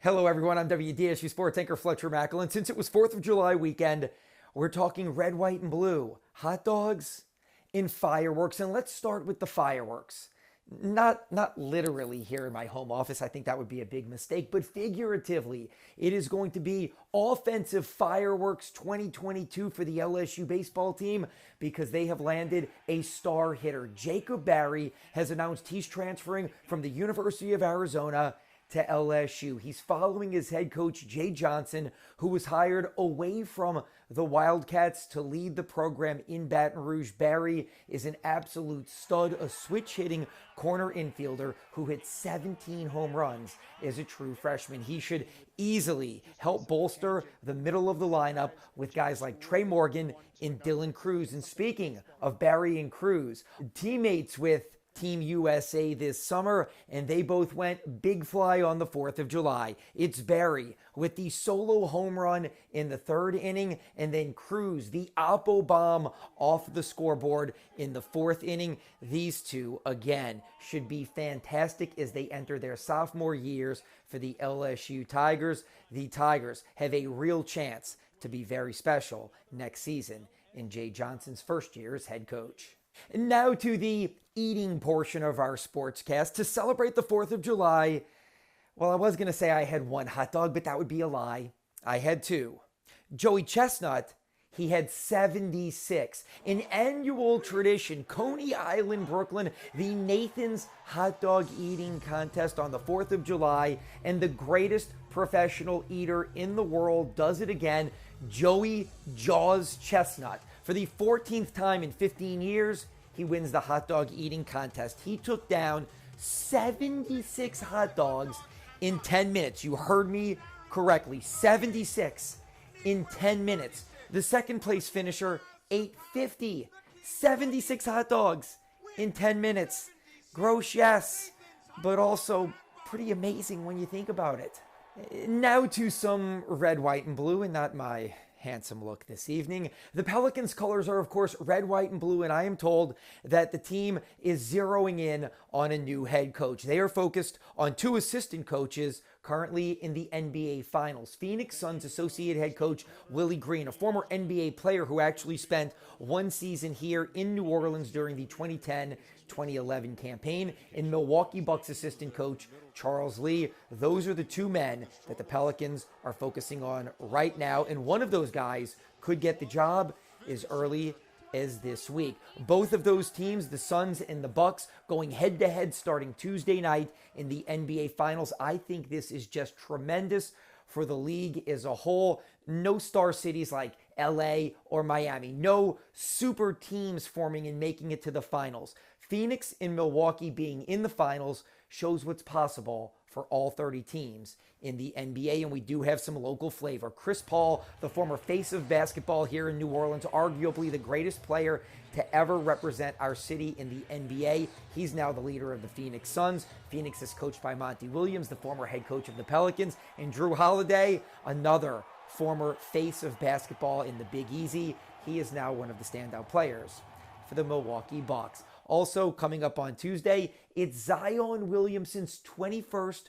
Hello, everyone. I'm WDSU sports anchor Fletcher Mackel, and since it was 4th of July weekend, we're talking red, white, and blue, hot dogs, and fireworks. And let's start with the fireworks. Not literally here in my home office. I think that would be a big mistake, but figuratively, it is going to be offensive fireworks 2022 for the LSU baseball team because they have landed a star hitter. Jacob Barry has announced he's transferring from the University of Arizona to LSU. He's following his head coach, Jay Johnson, who was hired away from the Wildcats to lead the program in Baton Rouge. Barry is an absolute stud, a switch-hitting corner infielder who hit 17 home runs as a true freshman. He should easily help bolster the middle of the lineup with guys like Trey Morgan and Dylan Cruz. And speaking of Barry and Cruz, teammates with Team USA this summer, and they both went big fly on the 4th of July. It's Barry with the solo home run in the 3rd inning, and then Cruz, the oppo bomb off the scoreboard in the 4th inning. These two, again, should be fantastic as they enter their sophomore years for the LSU Tigers. The Tigers have a real chance to be very special next season in Jay Johnson's first year as head coach. And now to the eating portion of our sportscast. To celebrate the 4th of July, well, I was going to say I had one hot dog, but that would be a lie. I had two. Joey Chestnut, he had 76. An annual tradition, Coney Island, Brooklyn, the Nathan's Hot Dog Eating Contest on the 4th of July, and the greatest professional eater in the world does it again, Joey Jaws Chestnut. For the 14th time in 15 years, he wins the hot dog eating contest. He took down 76 hot dogs in 10 minutes. You heard me correctly. 76 in 10 minutes. The second place finisher, 850. 76 hot dogs in 10 minutes. Gross, yes, but also pretty amazing when you think about it. Now to some red, white, and blue, and not my handsome look this evening. The Pelicans' colors are, of course, red, white, and blue, and I am told that the team is zeroing in on a new head coach. They are focused on two assistant coaches currently in the NBA Finals. Phoenix Suns associate head coach Willie Green, a former NBA player who actually spent one season here in New Orleans during the 2010-2011 campaign, and Milwaukee Bucks assistant coach Charles Lee. Those are the two men that the Pelicans are focusing on right now, and one of those guys could get the job as early as this week. Both of those teams, the Suns and the Bucks, going head-to-head starting Tuesday night in the NBA Finals. I think this is just tremendous for the league as a whole. No star cities like LA or Miami. No super teams forming and making it to the finals. Phoenix and Milwaukee being in the finals shows what's possible for all 30 teams in the NBA, and we do have some local flavor. Chris Paul, the former face of basketball here in New Orleans, arguably the greatest player to ever represent our city in the NBA. He's now the leader of the Phoenix Suns. Phoenix is coached by Monty Williams, the former head coach of the Pelicans, and Drew Holiday, another former face of basketball in the Big Easy. He is now one of the standout players for the Milwaukee Bucks. Also, coming up on Tuesday, it's Zion Williamson's 21st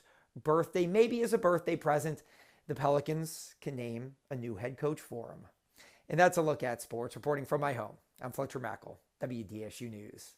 birthday. Maybe as a birthday present, the Pelicans can name a new head coach for him. And that's a look at sports. Reporting from my home, I'm Fletcher Mackel, WDSU News.